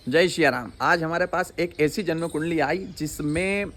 जय श्री राम। आज हमारे पास एक ऐसी जन्म कुंडली आई जिसमें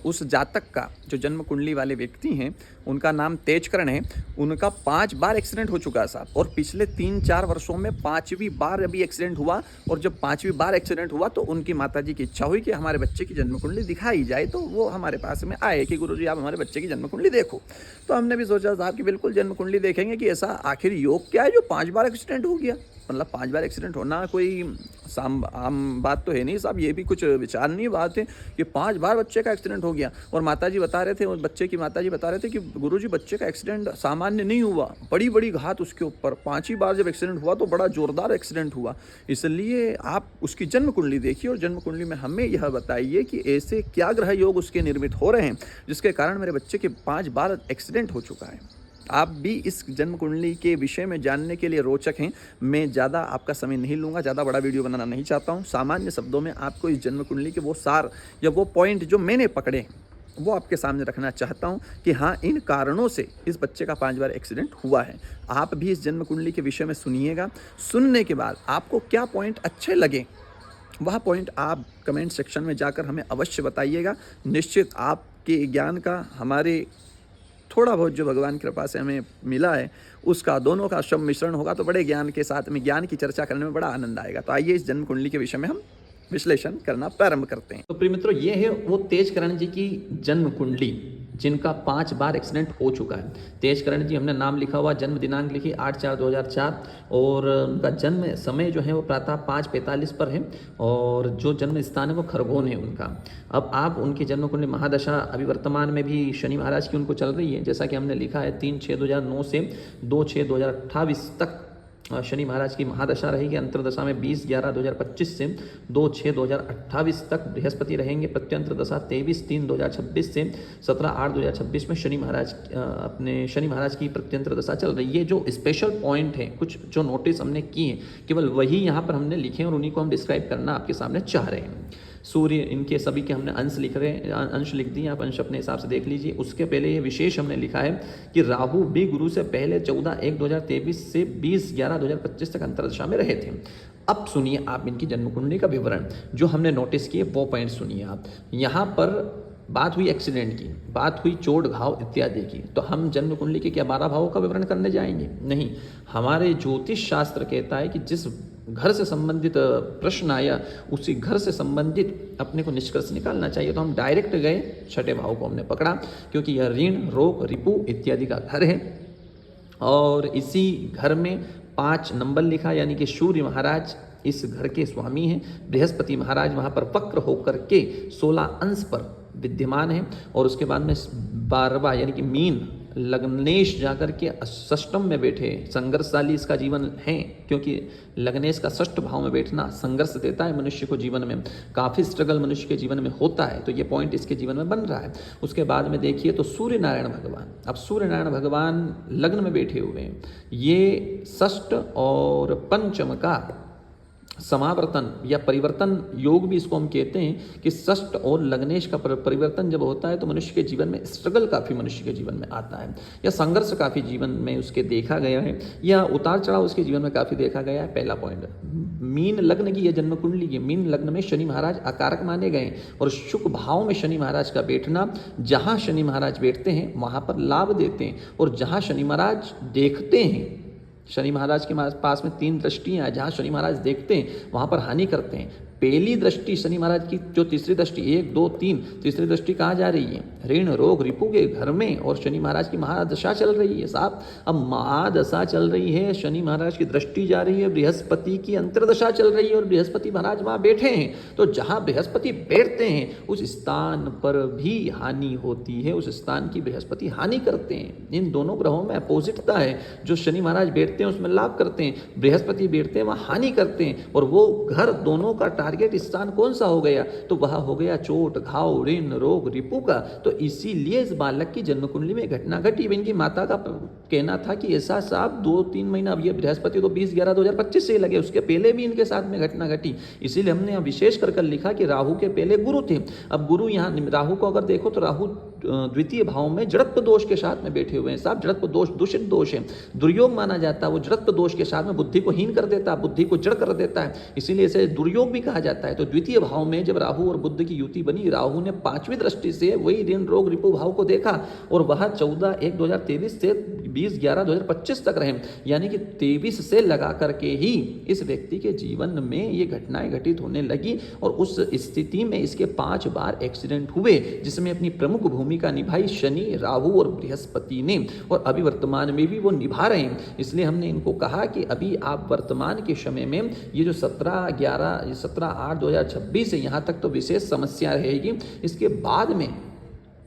उस जातक का जो जन्म कुंडली वाले व्यक्ति हैं उनका नाम तेजकरण है। उनका 5 बार एक्सीडेंट हो चुका है साहब, और पिछले 3-4 वर्षों में 5वीं बार अभी एक्सीडेंट हुआ। और जब 5वीं बार एक्सीडेंट हुआ तो उनकी माताजी की इच्छा हुई कि हमारे बच्चे की जन्म कुंडली दिखाई जाए। तो वो हमारे पास में आए कि गुरुजी आप हमारे बच्चे की जन्म कुंडली देखो। तो हमने भी सोचा साहब कि बिल्कुल जन्म कुंडली देखेंगे कि ऐसा आखिर योग क्या है जो 5 बार एक्सीडेंट हो गया। मतलब 5 बार एक्सीडेंट होना कोई आम बात तो है नहीं साहब, ये भी कुछ विचारणीय बात है कि 5 बार बच्चे का एक्सीडेंट हो गया। और माताजी बता रहे थे, और बच्चे की माताजी बता रहे थे कि गुरुजी बच्चे का एक्सीडेंट सामान्य नहीं हुआ, बड़ी बड़ी घात उसके ऊपर। 5वीं बार जब एक्सीडेंट हुआ तो बड़ा जोरदार एक्सीडेंट हुआ। इसलिए आप उसकी जन्म कुंडली देखिए और जन्म कुंडली में हमें यह बताइए कि ऐसे क्या ग्रह योग उसके निर्मित हो रहे हैं जिसके कारण मेरे बच्चे के 5 बार एक्सीडेंट हो चुका है। आप भी इस जन्म कुंडली के विषय में जानने के लिए रोचक हैं। मैं ज़्यादा आपका समय नहीं लूँगा, ज़्यादा बड़ा वीडियो बनाना नहीं चाहता हूँ। सामान्य शब्दों में आपको इस जन्म कुंडली के वो सार या वो पॉइंट जो मैंने पकड़े वो आपके सामने रखना चाहता हूँ कि हाँ, इन कारणों से इस बच्चे का 5 बार एक्सीडेंट हुआ है। आप भी इस जन्म कुंडली के विषय में सुनिएगा। सुनने के बाद आपको क्या पॉइंट अच्छे लगे वह पॉइंट आप कमेंट सेक्शन में जाकर हमें अवश्य बताइएगा। निश्चित आपके ज्ञान का हमारे थोड़ा बहुत जो भगवान की कृपा से हमें मिला है उसका दोनों का शब मिश्रण होगा तो बड़े ज्ञान के साथ में ज्ञान की चर्चा करने में बड़ा आनंद आएगा। तो आइए इस जन्म कुंडली के विषय में हम विश्लेषण करना प्रारंभ करते हैं। तो प्रिय मित्रों, ये है वो तेजकरण जी की जन्म कुंडली जिनका 5 बार एक्सीडेंट हो चुका है। तेजकरण जी हमने नाम लिखा हुआ, जन्म दिनांक लिखी 8/4/2004 और उनका जन्म समय जो है वो प्रातः 5:45 पर है और जो जन्म स्थान है वो खरगोन है उनका। अब आप उनकी जन्म कुंडली महादशा अभी वर्तमान में भी शनि महाराज की उनको चल रही है, जैसा कि हमने लिखा है 3/6/2009 से 2/6/2028 तक शनि महाराज की महादशा रहेगी। अंतरदशा में 20/11/2025 से 2/6/2028 तक बृहस्पति रहेंगे। प्रत्यंतर दशा 23/3/2026 से 17/8/2026 में शनि महाराज की प्रत्यंतर दशा चल रही है। जो स्पेशल पॉइंट है, कुछ जो नोटिस हमने किए, केवल वही यहाँ पर हमने लिखे और उन्हीं को हम डिस्क्राइब करना आपके सामने चाह रहे हैं। सूर्य इनके सभी के हमने अंश लिख दिए, आप अंश अपने हिसाब से देख लीजिए। उसके पहले ये विशेष हमने लिखा है कि राहु भी गुरु से पहले 14/1/2023 से 20/11/2025 तक अंतरदशा में रहे थे। अब सुनिए आप इनकी जन्म कुंडली का विवरण, जो हमने नोटिस किए वो पॉइंट सुनिए आप। यहाँ पर बात हुई एक्सीडेंट की, बात हुई चोट घाव इत्यादि की, तो हम जन्म कुंडली के क्या 12 भावों का विवरण करने जाएंगे? नहीं। हमारे ज्योतिष शास्त्र कहता है कि जिस घर से संबंधित प्रश्न आया उसी घर से संबंधित अपने को निष्कर्ष निकालना चाहिए। तो हम डायरेक्ट गए, 6ठे भाव को हमने पकड़ा क्योंकि यह ऋण रोग रिपु इत्यादि का घर है और इसी घर में 5 नंबर लिखा, यानी कि सूर्य महाराज इस घर के स्वामी हैं। बृहस्पति महाराज वहाँ पर वक्र होकर के 16 अंश पर विद्यमान है और उसके बाद में 12वां यानी कि मीन लग्नेश जाकर के षष्टम में बैठे। संघर्षशाली इसका जीवन है क्योंकि लग्नेश का षष्ठ भाव में बैठना संघर्ष देता है मनुष्य को। जीवन में काफ़ी स्ट्रगल मनुष्य के जीवन में होता है, तो ये पॉइंट इसके जीवन में बन रहा है। उसके बाद में देखिए तो सूर्य नारायण भगवान, अब सूर्य नारायण भगवान लग्न में बैठे हुए हैं। ये षष्ठ और पंचम का समावर्तन या परिवर्तन योग भी इसको हम कहते हैं कि षष्ठ और लग्नेश का परिवर्तन जब होता है तो मनुष्य के जीवन में स्ट्रगल काफ़ी मनुष्य के जीवन में आता है या संघर्ष काफ़ी जीवन में उसके देखा गया है या उतार चढ़ाव उसके जीवन में काफ़ी देखा गया है। पहला पॉइंट, मीन लग्न की, यह जन्म कुंडली की मीन लग्न में शनि महाराज अकारक माने गए और शुक्र भाव में शनि महाराज का बैठना, जहाँ शनि महाराज बैठते हैं वहाँ पर लाभ देते हैं और जहाँ शनि महाराज देखते हैं, शनि महाराज के पास में 3 दृष्टियाँ, जहाँ शनि महाराज देखते हैं वहाँ पर हानि करते हैं। पहली दृष्टि शनि महाराज की, जो तीसरी दृष्टि 1 2 3, तीसरी दृष्टि कहाँ जा रही है? ऋण रोग रिपु के घर में और शनि महाराज की महादशा चल रही है साहब। अब महादशा चल रही है, शनि महाराज की दृष्टि जा रही है, बृहस्पति की अंतर्दशा चल रही है और बृहस्पति महाराज वहाँ बैठे हैं। तो जहाँ बृहस्पति बैठते हैं उस स्थान पर भी हानि होती है, उस स्थान की बृहस्पति हानि करते हैं। इन दोनों ग्रहों में अपोजिटता है, जो शनि महाराज बैठते हैं उसमें लाभ करते हैं, बृहस्पति बैठते हैं वहाँ हानि करते हैं। और वो घर दोनों का टारगेट स्थान कौन सा हो गया? तो वह हो गया चोट घाव ऋण रोग रिपु का। तो इसीलिए इस बालक की जन्म कुंडली में घटना घटी। इनकी माता का कहना था कि ऐसा साहब 2-3 महीना, अब ये बृहस्पति तो 20/11/2025 से लगे, उसके पहले भी इनके साथ में घटना घटी। इसीलिए हमने यहाँ विशेष कर लिखा कि राहु के पहले गुरु थे। अब गुरु यहाँ राहु को अगर देखो तो राहु द्वितीय भाव में जड़त्व दोष के साथ में बैठे हुए हैं साहब। जड़त्व दोष दूषित दोष है, दुर्योग माना जाता है। वो जड़त्व दोष के साथ में बुद्धि को हीन कर देता है, बुद्धि को जड़ कर देता है, इसीलिए इसे दुर्योग भी कहा जाता है। तो द्वितीय भाव में जब राहु और बुध की युति बनी, राहु ने 5वीं दृष्टि से वही ऋण रोग रिपु भाव को देखा और वह 14/1/2023 से 20/11/2025 तक रहे, यानी कि 23 से लगा करके ही इस व्यक्ति के जीवन में ये घटनाएं घटित होने लगी और उस स्थिति में इसके 5 बार एक्सीडेंट हुए, जिसमें अपनी प्रमुख भूमिका निभाई शनि, राहु और बृहस्पति ने, और अभी वर्तमान में भी वो निभा रहे हैं। इसलिए हमने इनको कहा कि अभी आप वर्तमान के समय में ये जो 17/8/2026 है, यहाँ तक तो विशेष समस्या रहेगी। इसके बाद में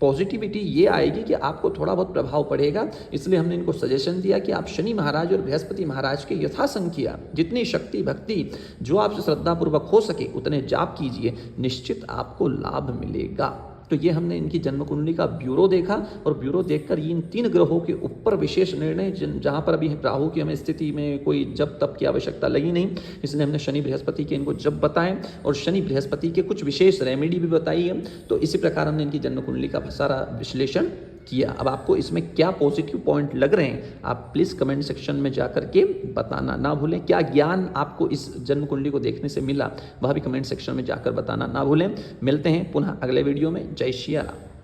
पॉजिटिविटी ये आएगी कि आपको थोड़ा बहुत प्रभाव पड़ेगा। इसलिए हमने इनको सजेशन दिया कि आप शनि महाराज और बृहस्पति महाराज के यथासंख्या जितनी शक्ति भक्ति जो आपसे श्रद्धापूर्वक हो सके उतने जाप कीजिए, निश्चित आपको लाभ मिलेगा। तो ये हमने इनकी जन्म कुंडली का ब्यूरो देखा और ब्यूरो देखकर इन 3 ग्रहों के ऊपर विशेष निर्णय, जहाँ पर अभी राहु की हमें स्थिति में कोई जप तप की आवश्यकता लगी नहीं, इसलिए हमने शनि बृहस्पति के इनको जप बताएं और शनि बृहस्पति के कुछ विशेष रेमेडी भी बताई है। तो इसी प्रकार हमने इनकी जन्म कुंडली का सारा विश्लेषण किया। अब आपको इसमें क्या पॉजिटिव पॉइंट लग रहे हैं आप प्लीज़ कमेंट सेक्शन में जाकर के बताना ना भूलें। क्या ज्ञान आपको इस जन्म कुंडली को देखने से मिला वह भी कमेंट सेक्शन में जाकर बताना ना भूलें। मिलते हैं पुनः अगले वीडियो में। जय श्री राम।